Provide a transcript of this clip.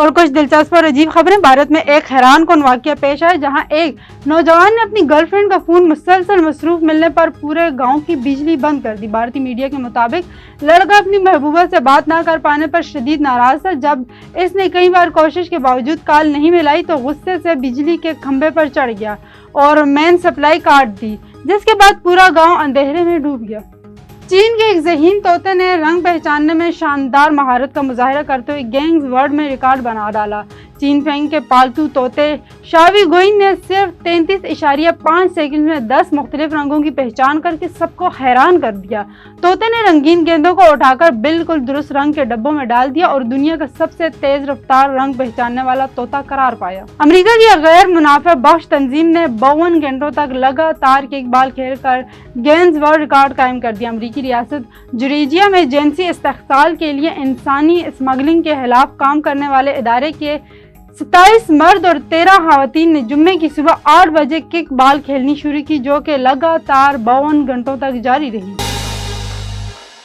اور کچھ دلچسپ اور عجیب خبریں۔ بھارت میں ایک حیران کن واقعہ پیش آیا جہاں ایک نوجوان نے اپنی گرل فرینڈ کا فون مسلسل مصروف ملنے پر پورے گاؤں کی بجلی بند کر دی۔ بھارتی میڈیا کے مطابق لڑکا اپنی محبوبہ سے بات نہ کر پانے پر شدید ناراض تھا۔ جب اس نے کئی بار کوشش کے باوجود کال نہیں ملائی تو غصے سے بجلی کے کھمبے پر چڑھ گیا اور مین سپلائی کاٹ دی، جس کے بعد پورا گاؤں اندھیرے میں ڈوب گیا۔ چین کے ایک ذہین طوطے نے رنگ پہچاننے میں شاندار مہارت کا مظاہرہ کرتے ہوئے گینز ورلڈ میں ریکارڈ بنا ڈالا۔ چین فینگ کے پالتو طوطے شاوی گوئنگ نے صرف 33.5 سیکنڈ میں 10 مختلف رنگوں کی پہچان کر کے سب کو حیران کر دیا۔ طوطے نے رنگین گیندوں کو اٹھا کر بالکل درست رنگ کے ڈبوں میں ڈال دیا اور دنیا کا سب سے تیز رفتار رنگ پہچاننے والا طوطا قرار پایا۔ امریکہ کی غیر منافع بخش تنظیم نے 52 گھنٹوں تک لگاتار کک بال کھیل کر گینز ورلڈ ریکارڈ قائم کر دیا۔ امریکی ریاست جارجیا میں جنسی استحصال کے لیے انسانی اسمگلنگ کے خلاف کام کرنے والے ادارے کے 27 مرد اور 13 خواتین نے جمعے کی صبح 8 بجے کک بال کھیلنی شروع کی، جو کہ لگاتار 52 گھنٹوں تک جاری رہی۔